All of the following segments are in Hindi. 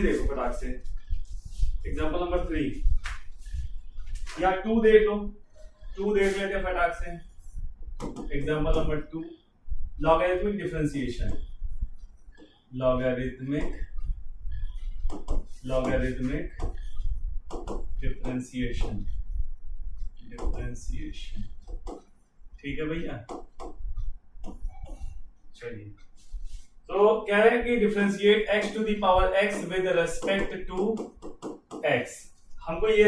देखो फटाक से, एग्जांपल नंबर 3 या 2 देख लो, 2 देख लेते हैं फटाक से। Example number 2, logarithmic differentiation, logarithmic differentiation, ठीक है भैया। चलिए, तो कह रहे हैं कि differentiate x to the power x with respect to x, हमको ये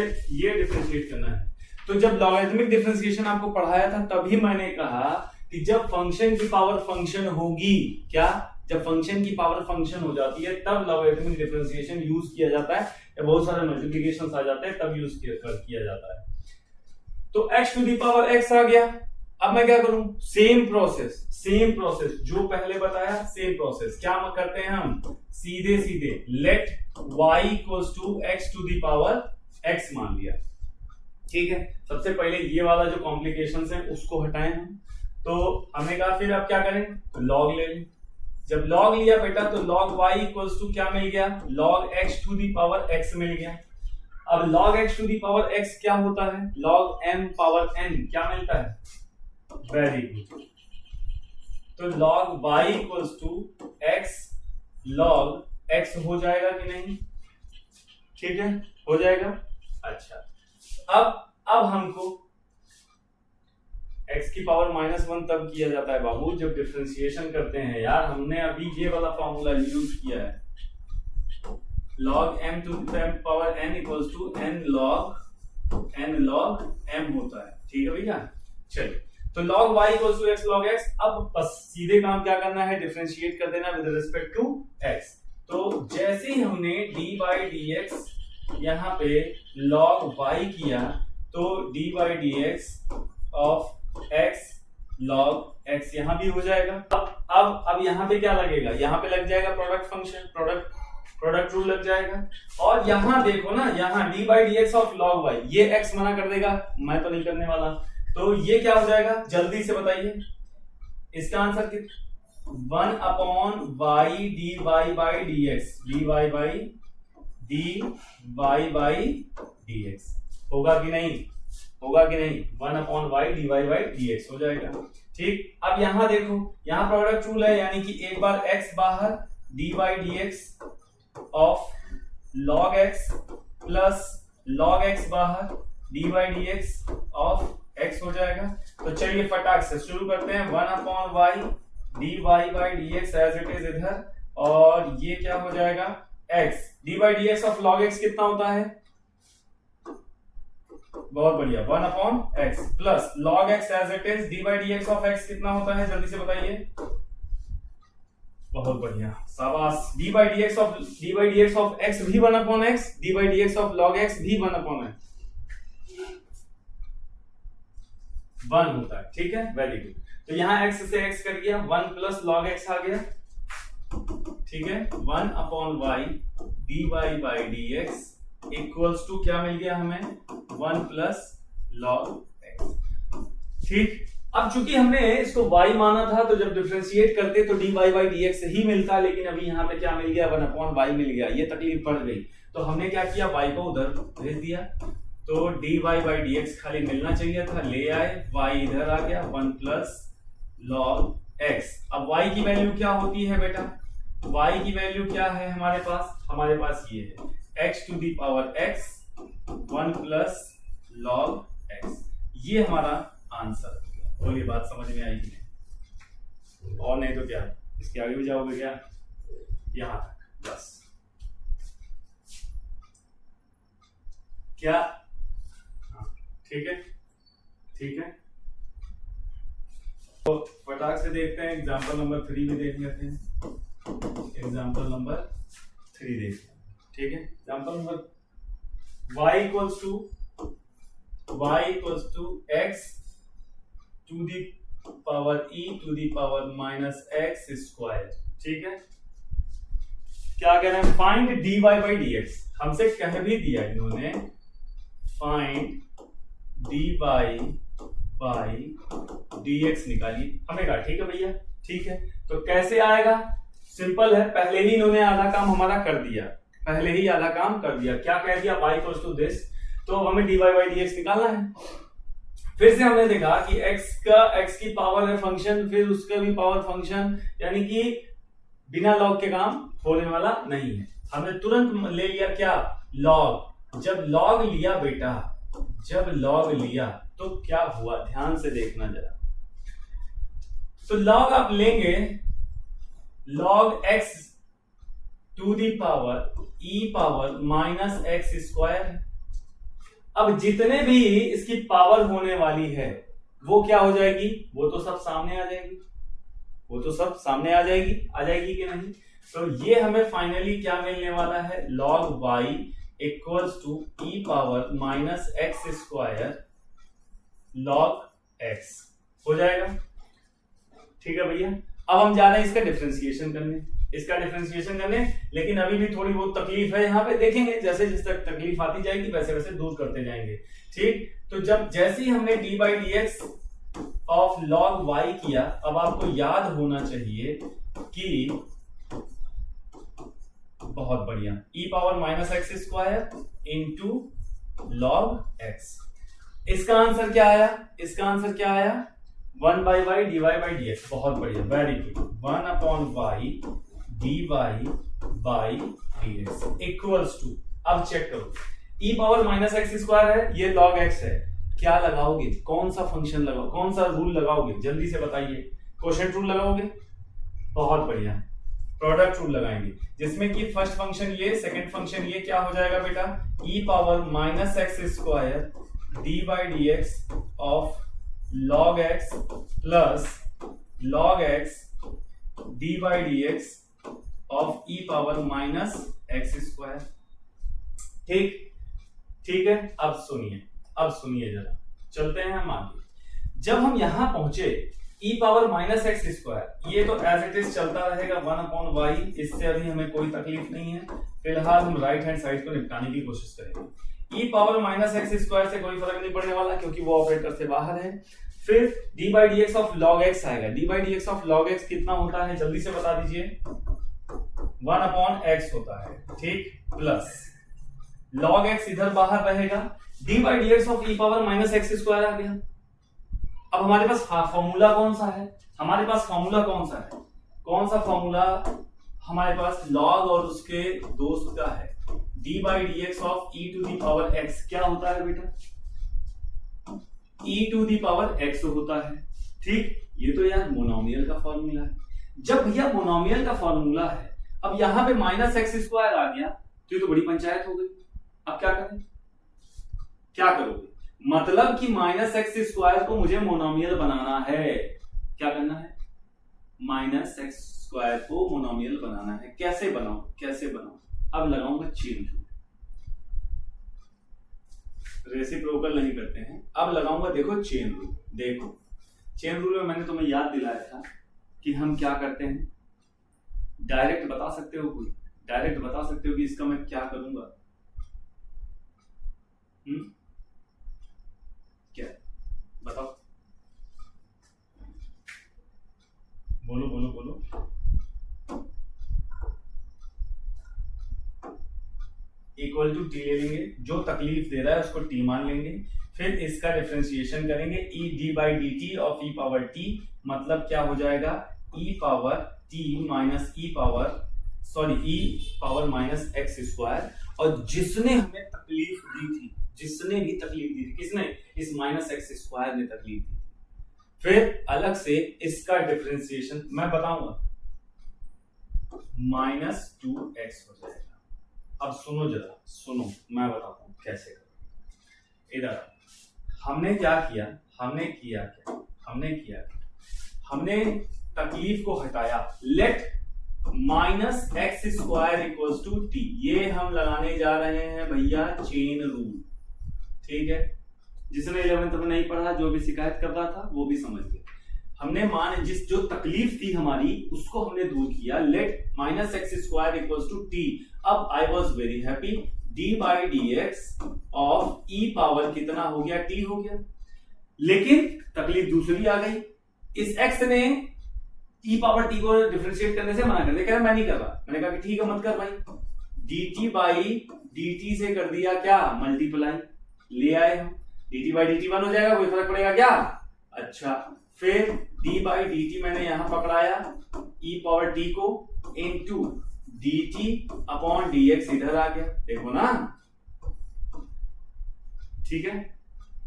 डिफरेंशिएट करना है। तो जब लॉगरिथमिक डिफरेंशिएशन आपको पढ़ाया था तभी मैंने कहा कि जब फंक्शन की पावर फंक्शन होगी, क्या, जब फंक्शन की पावर फंक्शन हो जाती है तब लॉगरिथमिक डिफरेंशिएशन यूज किया जाता है, या बहुत सारे मल्टीप्लिकेशंस आ जाते हैं तब यूज किया जाता है। तो x to the power x आ गया। अब मैं क्या करूं, सेम प्रोसेस जो पहले बताया, सेम प्रोसेस। क्या करते हैं हम, सीधे let y equals to x to the power x मान लिया, ठीक है। सबसे पहले ये वाला जो कॉम्प्लिकेशंस है उसको हटाएं हम। तो हमने कहा फिर अब क्या करें, तो लॉग ले लें। जब लॉग लिया बेटा तो log y इक्वल्स टू क्या मिल गया, log x to the power x मिल गया। अब log x to the power x क्या होता है, log m पावर n क्या मिलता है, वेरी गुड। तो log y equals to x log x हो जाएगा कि नहीं, ठीक है, हो जाएगा। अच्छा, अब हमको x की पावर -1 तब किया जाता है बाबू जब डिफरेंशिएशन करते हैं। यार हमने अभी ये वाला फॉर्मूला यूज किया है, log m to the power n equals to n log m होता है, ठीक है भैया। चलिए, तो log y equals to x log x। अब बस सीधे काम क्या करना है, डिफरेंशिएट कर देना विद रिस्पेक्ट टू x। तो जैसे ही हमने d by dx यहाँ पे log y किया तो d by dx of x log x यहाँ भी हो जाएगा। अब यहाँ पे क्या लगेगा, यहाँ पे लग जाएगा प्रोडक्ट फंक्शन, प्रोडक्ट रूल लग जाएगा। और यहाँ देखो ना, यहाँ d by dx of log y, ये x मना कर देगा, मैं तो नहीं करने वाला। तो ये क्या हो जाएगा, जल्दी से बताइए इसका आंसर कितना, 1 upon y dy by dx, dy by dx होगा कि नहीं, 1 upon y dy by dx हो जाएगा, ठीक। अब यहाँ देखो, यहाँ प्रोडक्ट रूल है, यानी कि एक बार x बाहर, dy dx of log x plus log x बाहर, dy dx ऑफ x हो जाएगा। तो चलिए फटाक से शुरू करते हैं, 1 upon y dy by dx as it is इधर, और ये क्या हो जाएगा, x dy by dx of log x कितना होता है, बहुत बढ़िया, 1 upon x plus log x as it is, dy by dx of x कितना होता है, जल्दी से बताइए, बहुत बढ़िया, शाबाश। dy by dx of x भी 1 upon x, dy by dx of log x भी 1 अपॉन x 1 होता है, ठीक है, वेरी गुड। तो यहाँ x से x कर गया, 1 प्लस log x आ गया, ठीक है, 1 upon y dy by dx equals to क्या मिल गया हमें, 1 प्लस log x, ठीक। अब चूंकि हमने इसको y माना था तो जब डिफरेंशिएट करते तो dy by dx ही मिलता, लेकिन अभी यहाँ पे क्या मिल गया, 1 अपॉन y मिल गया, ये तकलीफ पड़ गई। तो हमने क्या किया, y को उधर भेज दिया, तो dy by dx खाली मिलना चाहिए था, ले आए, y इधर आ गया, 1 प्लस log x। अब y की वैल्यू क्या होती है बेटा, y की वैल्यू क्या है हमारे पास ये है x to the power x 1 plus log x, ये हमारा आंसर। बोलिए बात समझ में आई कि नहीं, और नहीं तो क्या इसके आगे भी जाओगे क्या, यहां तक बस, क्या, ठीक है। तो फटाक से देखते हैं, एग्जांपल नंबर 3 भी देख लेते हैं, एग्जांपल नंबर 3 देखते हैं, ठीक है। Example number y equals to x to the power e to the power -x square, ठीक है। क्या कह रहे हैं, फाइंड dy by dx, हमसे कह भी दिया इन्होंने, फाइंड dy by dx निकालिए, हमने कहा ठीक है भैया, ठीक है। तो कैसे आएगा, सिंपल है, पहले ही इन्होंने आधा काम हमारा कर दिया, पहले ही आधा काम कर दिया। क्या कह दिया, y इक्वल्स टू दिस, तो हमें dy बाई dx निकालना है। फिर से हमने देखा कि x की पावर है फंक्शन, फिर उसका भी पावर फंक्शन, यानी कि बिना लॉग के काम होने वाला नहीं है। हमने तुरंत ले लिया क्या, लॉग। जब लॉग लिया बेटा, जब लॉग लिया तो क्या हुआ, ध्यान से देखना जरा। तो लॉग आप लेंगे, log x to the power e power minus x square. अब जितने भी इसकी पावर होने वाली है वो क्या हो जाएगी, वो तो सब सामने आ जाएगी, वो तो सब सामने आ जाएगी कि नहीं। तो ये हमें फाइनली क्या मिलने वाला है, log y equals to e power minus x square log x हो जाएगा। ठीक है भैया, अब हम जा रहे हैं इसका डिफरेंशिएशन करने, लेकिन अभी भी थोड़ी बहुत तकलीफ है यहाँ पे, देखेंगे जैसे जिस तक तकलीफ आती जाएगी वैसे वैसे दूर करते जाएंगे। ठीक, तो जब जैसे ही हमने D by d x of log y किया, अब आपको याद होना चाहिए कि बहुत बढ़िया, e power minus x square into log x. इसका आंसर क्या आया, 1 by y d y by d x. बहुत बढ़िया, very good. 1 upon y d y by d x equals to, अब चेक करो, e power minus x square है, ये log x है, क्या लगाओगे, कौन सा फंक्शन लगाओ, कौन सा रूल लगाओगे, जल्दी से बताइए। क्वोशिएंट रूल लगाओगे, बहुत बढ़िया, प्रोडक्ट रूल लगाएंगे, जिसमें कि फर्स्ट फंक्शन ये, सेकंड फंक्शन ये, क्या हो जाएगा बेटा, e power minus x square D by d x of log x plus log x D by d x of e power minus x square. ठीक है, अब सुनिए जरा, चलते हैं हम आगे। जब हम यहां पहुंचे e power minus x square, ये तो एज इट इज चलता रहेगा 1 अपॉन वाई, इससे अभी हमें कोई तकलीफ नहीं है, फिलहाल हम राइट हैंड साइड को निपटाने की कोशिश करेंगे। e power minus x square से कोई फर्क नहीं पड़ने वाला क्योंकि वो ऑपरेटर से बाहर है। फिर d by d x of log x आएगा, d by d x of log x कितना होता है, जल्दी से बता दीजिए, 1 अपॉन एक्स होता है। ठीक, प्लस log x इधर बाहर रहेगा, d by d x of e power minus x square आ गया। अब हमारे पास फॉर्मूला कौन सा है, कौन सा फॉर्मूला हमारे पास, log और उसके दोस्त का है, d by d x of e to the power x क्या होता है बेटा, e to the power x होता है। ठीक, ये तो यार मोनोमियल का फॉर्मूला है। जब भैया मोनोमियल का फॉर्मूला है, अब यहां पे माइनस एक्स स्क्वायर आ गया तो ये तो बड़ी पंचायत हो गई। अब क्या करोगे, मतलब कि माइनस एक्स स्क्वायर को मुझे मोनोमियल बनाना है, क्या करना है, माइनस एक्स स्क्वायर को मोनोमियल बनाना है। कैसे बनाओ, अब लगाऊंगा चेन रूल, रेसिप्रोकल नहीं करते हैं, अब लगाऊंगा, देखो चेन रूल में मैंने तुम्हें याद दिलाया था कि हम क्या करते हैं, डायरेक्ट बता सकते हो कि इसका मैं क्या करूंगा, क्या बताओ, बोलो। इक्वल टू टी ले लेंगे, जो तकलीफ दे रहा है उसको टी मान लेंगे, फिर इसका डिफरेंशिएशन करेंगे, E D by D T of e power T, मतलब क्या हो जाएगा, ई पावर टी माइनस ई पावर माइनस एक्स स्क्वायर। और जिसने हमें तकलीफ दी थी, किसने, इस माइनस एक्स स्क्वायर ने तकलीफ दी थी। फिर अलग से इसका डिफरेंशिएशन मैं बताऊंगा, -2x हो जाएगा। अब सुनो मैं बताता हूं कैसे करें। इधर हमने क्या किया, हमने तकलीफ को हटाया, let minus x square equals to t, ये हम लगाने जा रहे हैं भैया चेन रूल। ठीक है, जिसने 11th में नहीं पढ़ा, जो भी शिकायत कर रहा था वो भी समझ गया। हमने जो तकलीफ थी हमारी उसको हमने दूर किया, let minus x square equals to t. अब I was very happy, d by d x of e power कितना हो गया, टी हो गया। लेकिन तकलीफ दूसरी आ गई, इस एक्स ने ई पावर टी को डिफरेंशिएट करने से मना कर दिया, कह रहा मैं नहीं कर रहा। मैंने कहा कि ठीक है मत कर भाई, dt बाई dt से कर दिया क्या, मल्टीप्लाई, ले आए हम, dt बाई dt 1 हो जाएगा, कोई फर्क पड़ेगा क्या? अच्छा, फिर d बाई dt मैंने यहां पकड़ाया e पावर t को इनटू dt अपॉन dx इधर आ गया, देखो ना, ठीक है,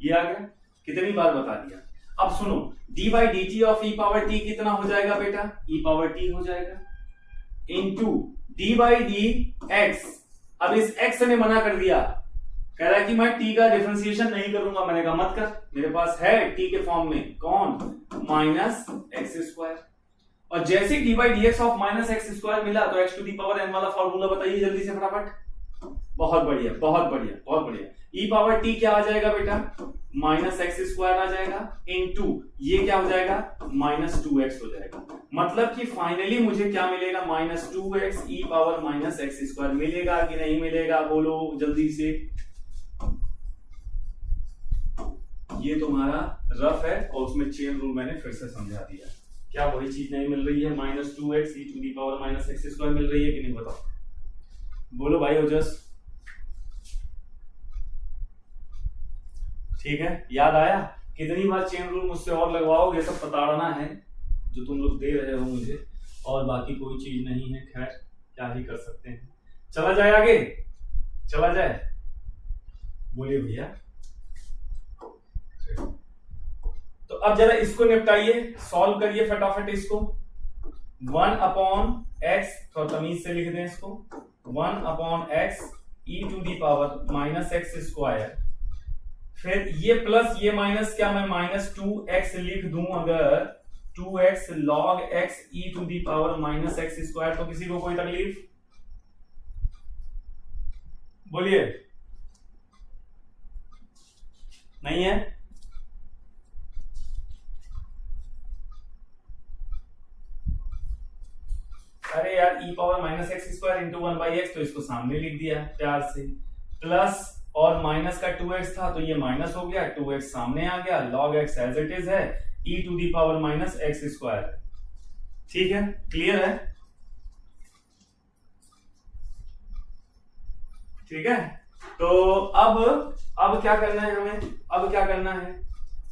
ये आ गया, कितनी बार बता दिया। अब सुनो, d by dt of e power t कितना हो जाएगा बेटा, e पावर t हो जाएगा, इनटू d बाई dx। अब इस x ने मना कर दिया, कह रहा है कि मैं t का डिफरेंशिएशन नहीं करूंगा, मैंने कहा मत कर, मेरे पास है t के फॉर्म में कौन, माइनस एक्स स्क्वायर। और जैसे d by dx of minus x square मिला तो x to the power n वाला फॉर्मूला बताइए जल्दी से फटाफट। बहुत बढ़िया, बहुत बढ़िया, बहुत बढ़िया। e पावर t क्या आ जाएगा बेटा, माइनस एक्स स्क्वायर आ जाएगा, इनटू ये क्या हो जाएगा, माइनस 2x हो जाएगा। मतलब कि फाइनली मुझे क्या मिलेगा, minus 2x e power minus x square मिलेगा कि नहीं मिलेगा, बोलो जल्दी से। ये तुम्हारा रफ है और उसमें चेन रूल मैंने फिर से समझा दिया। क्या वही चीज नहीं मिल रही है, minus 2x e to the power minus x square मिल रही है कि नहीं, बताओ, बोलो भाई ओजस। ठीक है, याद आया? कितनी बार चेन रूल मुझसे और लगवाओगे, सब प्रताड़ना है जो तुम लोग दे रहे हो मुझे, और बाकी कोई चीज नहीं है। खैर क्या ही कर सकते हैं, चला जाए आगे, चला जाए, बोलिए भैया। तो अब जरा इसको निपटाइए, सॉल्व करिए फटाफट इसको। 1 अपॉन एक्स, थोड़ा तमीज से लिख दें इसको, 1 upon x e to the power minus x square, फिर ये प्लस ये माइनस, क्या मैं माइनस 2x लिख दूं अगर, 2x log x e to the power minus x square, तो किसी को कोई तकलीफ, बोलिए, नहीं है? अरे यार e power minus x square into 1/x, तो इसको सामने लिख दिया प्यार से, प्लस और माइनस का 2x था तो ये माइनस हो गया, 2x सामने आ गया, log x as it is है, e to the power minus x square. ठीक है, क्लियर है? ठीक है, तो अब क्या करना है हमें, अब क्या करना है,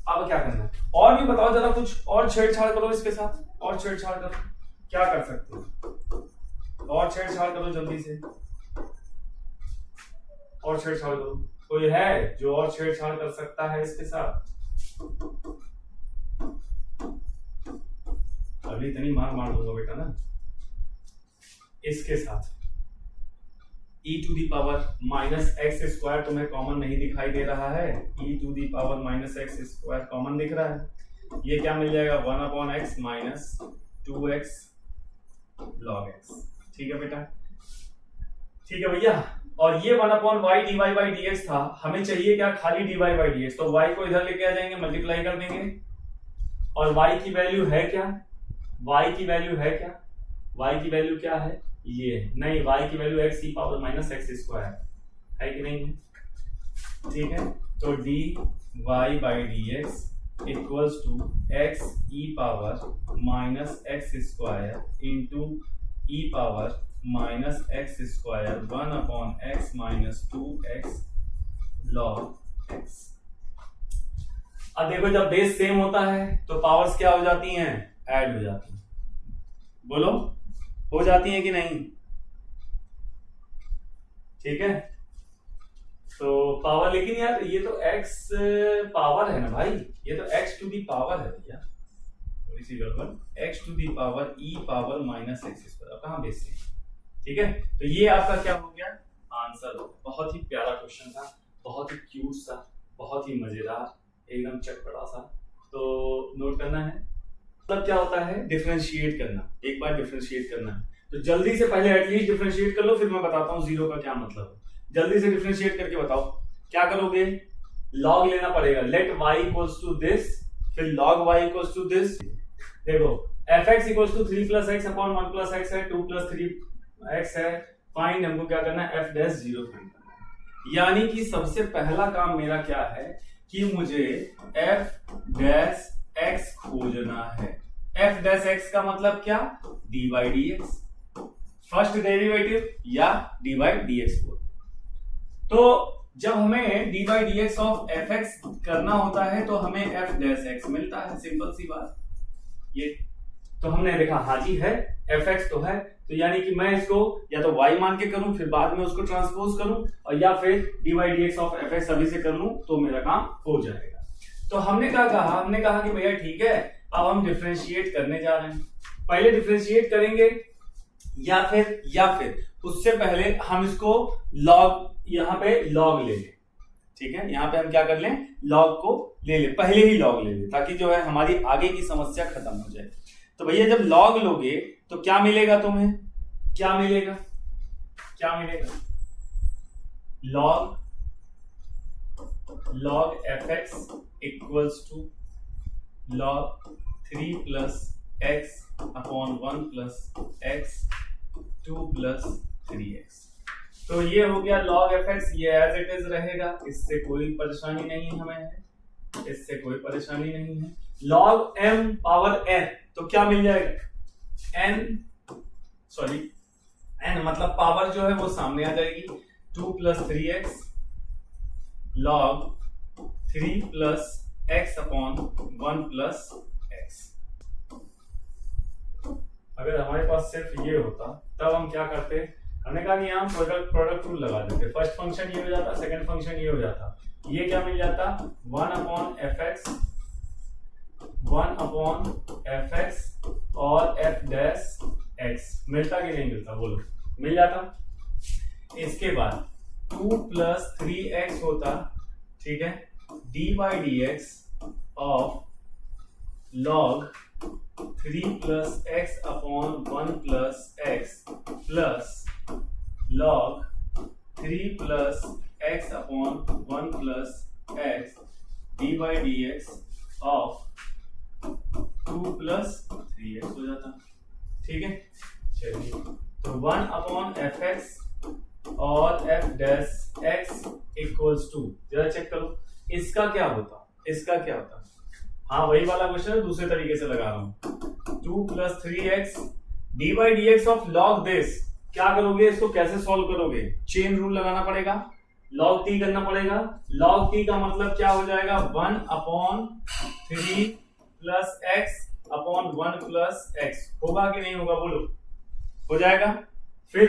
अब क्या करना है, और भी बताओ जरा, कुछ और छेड़छाड़ करो इसके साथ, और छेड़छाड़ करो, क्या कर सकते हो, और छेड़छाड़ करो जल्दी से, और छेड़छाड़ करो, कोई है जो और छेड़छाड़ कर सकता है इसके साथ? अभी इतनी मार दूंगा बेटा ना इसके साथ। e to the power minus x square तुम्हें कॉमन नहीं दिखाई दे रहा है, e to the power minus x square common दिख रहा है, ये क्या मिल जाएगा, 1 upon x minus 2x log x। ठीक है बेटा, ठीक है भैया। और ये 1 upon y d y by d x था, हमें चाहिए क्या, खाली d y by d x, तो y को इधर लेके आ जाएंगे, मल्टीप्लाई कर देंगे, और y की वैल्यू है क्या, y की वैल्यू है क्या, y की वैल्यू क्या है, ये नहीं, y की value x e power minus x square है कि नहीं है? ठीक है, तो d y by d x equals to x e power minus x square into e power minus x square 1 upon x minus 2x log x। अब देखो, जब बेस सेम होता है तो पावर्स क्या हो जाती हैं, ऐड हो जाती हैं, बोलो हो जाती हैं कि नहीं? ठीक है, तो पावर, लेकिन यार ये तो x पावर है ना भाई, ये तो x टू दी पावर है भैया, थोड़ी सी गड़बड़, x to the power e power minus x square, कहां बेस सेम? ठीक है, तो ये आपका क्या हो गया, आंसर हो। बहुत ही प्यारा क्वेश्चन था, बहुत ही क्यूट सा, बहुत ही मजेदार, एकदम चटपटा सा, तो नोट करना है। मतलब क्या होता है, डिफरेंशिएट करना, एक बार डिफरेंशिएट करना है, तो जल्दी से पहले एटलीस्ट डिफरेंशिएट कर लो, फिर मैं बताता हूँ जीरो का क्या मतलब है। जल्दी से डिफरेंशिएट करके बताओ, क्या करोगे, लॉग लेना पड़ेगा, let y equals to this, फिर log y equals to this. देखो fx equals to 3 plus x upon 1 plus x है, 2 प्लस 3x है, फाइंड हमको क्या करना है, f डैश 0 फाइंड करना है। यानी कि सबसे पहला काम मेरा क्या है कि मुझे f डैश x खोजना है। f डैश x का मतलब क्या, dy dx, फर्स्ट डेरिवेटिव या डी बाई डी एक्स को। तो जब हमें D by d x of F x करना होता है तो हमें एफ डैश एक्स मिलता है, सिंपल सी बात। ये तो हमने देखा हाँ जी है, एफ एक्स तो है, तो यानी कि मैं इसको या तो y मान के करूं फिर बाद में उसको ट्रांसपोज करूं, और या फिर d by d x of F x अभी से कर लूं तो मेरा काम हो जाएगा। तो हमने क्या कहा, हमने कहा कि भैया ठीक है, अब हम डिफरेंशिएट करने जा रहे हैं। पहले डिफरेंशिएट करेंगे या फिर उससे पहले हम इसको लॉग, यहाँ पे लॉग ले लें, ठीक है। यहाँ पे हम क्या कर लें, लॉग को ले लें, पहले ही लॉग ले लें, ताकि जो है हमारी आगे की समस्या खत्म हो जाए। तो भैया जब लॉग लोगे तो क्या मिलेगा तुम्हें, क्या मिलेगा, log f x equals to log 3 plus x upon 1 plus x 2 plus 3x। तो ये हो गया log fx, ये एज इट इज रहेगा, इससे कोई परेशानी नहीं है हमें, इससे कोई परेशानी नहीं है। log m पावर n, तो क्या मिल जाएगा, n मतलब पावर जो है वो सामने आ जाएगी, 2 plus 3x log 3 plus x upon 1 plus x। अगर हमारे पास सिर्फ ये होता तब हम क्या करते, हमने कहा कि यहाँ प्रोडक्ट रूल लगा देते, फर्स्ट फंक्शन ये हो जाता, सेकंड फंक्शन ये हो जाता, ये क्या मिल जाता 1 अपॉन एफ एक्स और एफ डैश एक्स, मिलता कि नहीं मिलता, बोलो, मिल जाता। इसके बाद 2 प्लस 3x होता, ठीक है, d by d x of log 3 plus x upon 1 plus x plus log 3 plus x upon 1 plus x d by d x of 2 plus 3x हो जाता, ठीक है। चलिए, तो 1 अपॉन एफ एक्स और f dash x equals to, जरा चेक करो इसका क्या होता, हाँ वही वाला क्वेश्चन दूसरे तरीके से लगा रहा हूं। 2 plus 3x D by d x of log this, क्या करोगे, इसको कैसे सॉल्व करोगे, चेन रूल लगाना पड़ेगा, log t करना पड़ेगा। log t का मतलब क्या हो जाएगा, 1 upon 3 plus x upon 1 plus x, होगा कि नहीं होगा, बोलो, हो जाएगा। फिर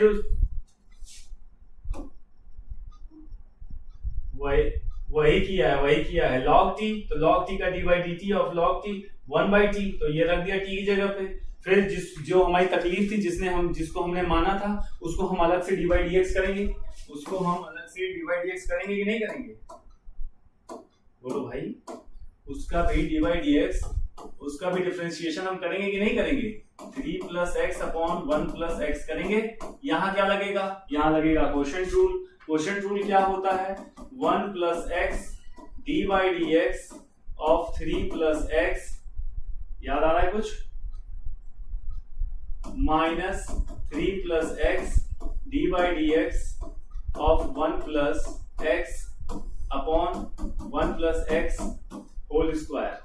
वही किया है log t, तो log t का d by D T of log t 1 by T, तो ये रख दिया t की जगह पे। फिर जो हमारी तकलीफ थी, जिसको हमने माना था, उसको हम अलग से डी बाई डी एक्स करेंगे, कि नहीं करेंगे, बोलो भाई, उसका भी डी बाई डी एक्स, उसका भी डिफरेंशिएशन हम करेंगे कि नहीं करेंगे, 3 plus x upon 1 plus x करेंगे। यहाँ क्या लगेगा, यहाँ लगेगा क्वोशंट रूल। क्वोशंट रूल क्या होता है, 1 plus x d by d x of 3 plus x, याद आ रहा है कुछ, minus 3 plus x d by d x of 1 plus x upon 1 plus x whole square,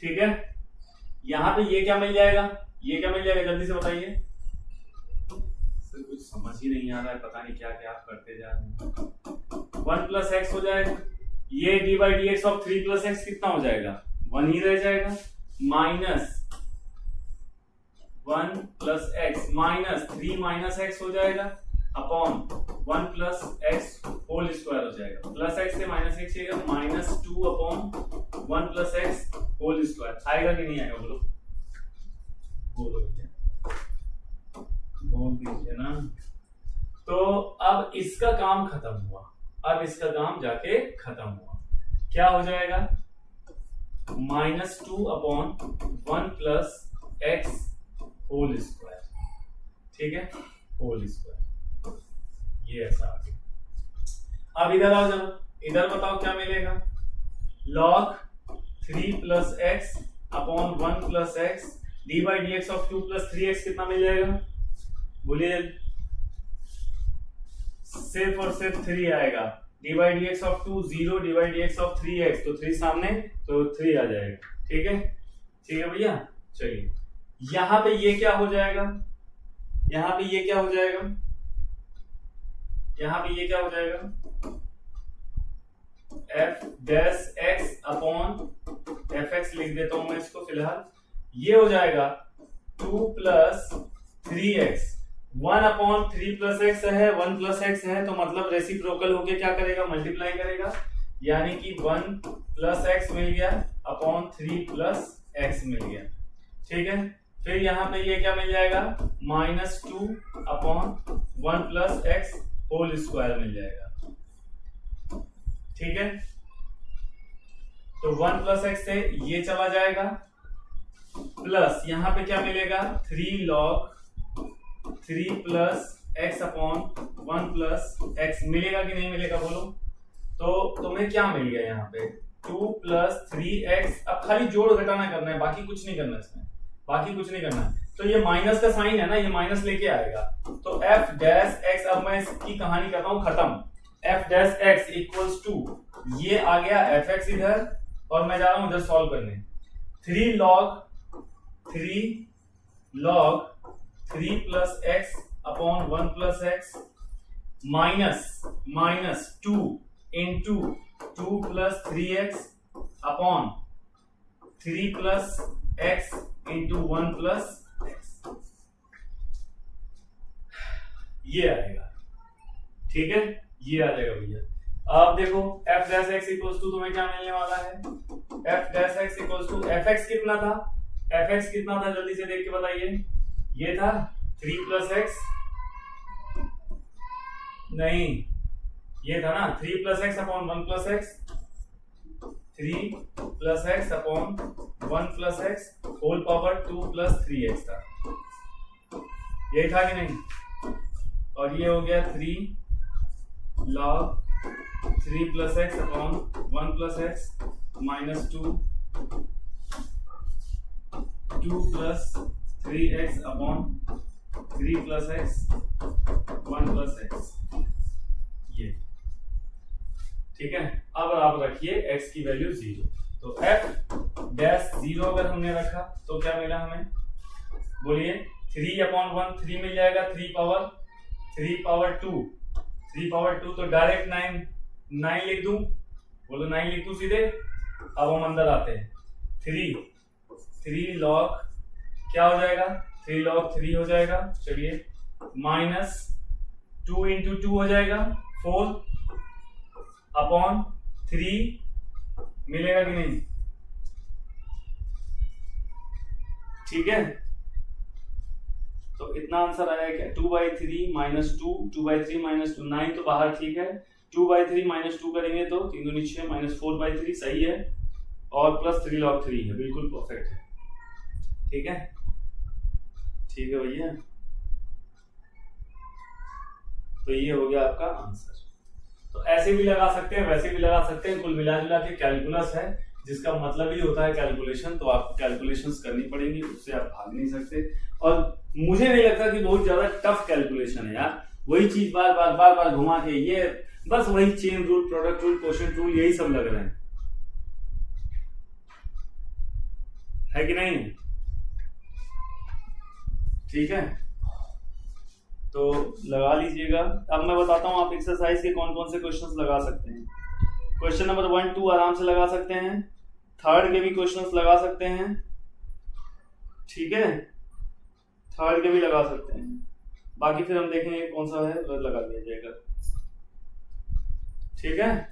ठीक है। यहां पे ये क्या मिल जाएगा, जल्दी से बताइए, कुछ समझ ही नहीं आ रहा है, पता नहीं क्या क्या आप करते जा रहे हैं। 1 प्लस एक्स हो जाएगा, ये d by d x of 3 plus x कितना हो जाएगा, 1 ही रह जाएगा, minus 1 plus x minus 3 minus x हो जाएगा upon 1 plus x whole square हो जाएगा, प्लस एक्स से माइनस एक्स जाएगा, minus 2 upon 1 plus x whole square. आएगा कि नहीं आएगा, बोलो भैया, बोल दीजिए ना। तो अब इसका काम खत्म हुआ, जाके खत्म हुआ, क्या हो जाएगा, -2 upon 1 plus x whole square, ठीक है, होल स्क्वायर, ये ऐसा आ गया। अब इधर आओ, जरा इधर बताओ क्या मिलेगा, log 3 plus x upon 1 plus x d by d x of 2 plus 3x कितना मिल जाएगा, बोलिए, सिर्फ और सिर्फ 3 आएगा, d by d x of 2 0, D by d x of 3x, तो 3 सामने, तो 3 आ जाएगा, ठीक है भैया। चलिए, यहां पे ये क्या हो जाएगा, यहां पे ये क्या हो जाएगा, यहां पे ये क्या हो जाएगा, F dash x upon f x लिख देता हूं मैं इसको फिलहाल। ये हो जाएगा 2 plus 3x, 1 upon 3 plus x है, 1 प्लस एक्स है, तो मतलब रेसिप्रोकल होके क्या करेगा, मल्टीप्लाई करेगा, यानी कि 1 प्लस एक्स मिल गया अपॉन 3 प्लस एक्स मिल गया। ठीक है, फिर यहां पे ये क्या मिल जाएगा, -2 upon 1 plus x whole square मिल जाएगा। ठीक है, तो 1 प्लस एक्स से ये चला जाएगा, प्लस यहां पे क्या मिलेगा, 3 log 3 plus x upon 1 plus x मिलेगा कि नहीं मिलेगा बोलो। तो तुम्हें क्या मिल गया यहाँ पे, 2 प्लस 3x। अब खाली जोड़ घटाना करना है, बाकी कुछ नहीं करना इसमें, बाकी कुछ नहीं करना। तो ये माइनस का साइन है ना, ये माइनस लेके आएगा, तो f डैश x, अब मैं इसकी कहानी करता हूं खत्म। f dash x equals to, ये आ गया fx इधर, और मैं जा रहा हूं इधर सॉल्व करने। 3 log 3 plus x upon 1 plus x minus 2 into 2 plus 3x upon 3 plus x into 1 plus x, ये आएगा। ठीक है, ये आ जाएगा भैया। अब देखो f dash x equals to तुम्हें क्या मिलने वाला है, f dash x equals to fx कितना था, fx कितना था जल्दी से देख के बताइए, ये था 3 प्लस एक्स, नहीं ये था ना 3 plus x upon 1 plus x, 3 plus x upon 1 plus x whole power 2 plus 3x था, यही था कि नहीं। और ये हो गया 3 log 3 plus x upon 1 plus x minus 2 plus 3x upon 3 plus x 1 plus x, ये। ठीक है, अब आप रखिए x की वैल्यू 0, तो f डैश 0 अगर हमने रखा तो क्या मिला हमें, बोलिए 3 अपॉन 1 3 मिल जाएगा, 3 पावर 2 तो डायरेक्ट 9 लिख दूं, बोलो 9 लिख दूं सीधे। अब हम अंदर आते हैं, 3 log क्या हो जाएगा, 3 log 3 हो जाएगा, चलिए, माइनस 2 इंटू 2 हो जाएगा 4 अपॉन 3 मिलेगा कि नहीं। ठीक है, तो इतना आंसर आया क्या, 2/3 माइनस 2/3 माइनस 2, 9 तो बाहर, ठीक है, 2/3 माइनस 2 करेंगे तो 3 दूनी 6 माइनस 4/3 सही है, और प्लस 3 log 3 है, बिल्कुल परफेक्ट है। ठीक है, ठीक है भैया, तो ये हो गया आपका आंसर। तो ऐसे भी लगा सकते हैं, वैसे भी लगा सकते हैं, कुल मिला जुला के कैलकुलस है, जिसका मतलब ही होता है कैलकुलेशन, तो आपको कैलकुलेशंस करनी पड़ेंगी, उससे आप भाग नहीं सकते। और मुझे नहीं लगता कि बहुत ज्यादा टफ कैलकुलेशन है यार, वही चीज बार बार घुमा के, ये बस वही chain rule, product rule, quotient rule, यही सब लग रहे हैं, है कि नहीं। ठीक है, तो लगा लीजिएगा। अब मैं बताता हूं आप एक्सरसाइज के कौन कौन से क्वेश्चंस लगा सकते हैं। क्वेश्चन नंबर 1, 2 आराम से लगा सकते हैं, थर्ड के भी क्वेश्चंस लगा सकते हैं, ठीक है, थर्ड के भी लगा सकते हैं, बाकी फिर हम देखेंगे कौन सा है लगा दिया जाएगा। ठीक है।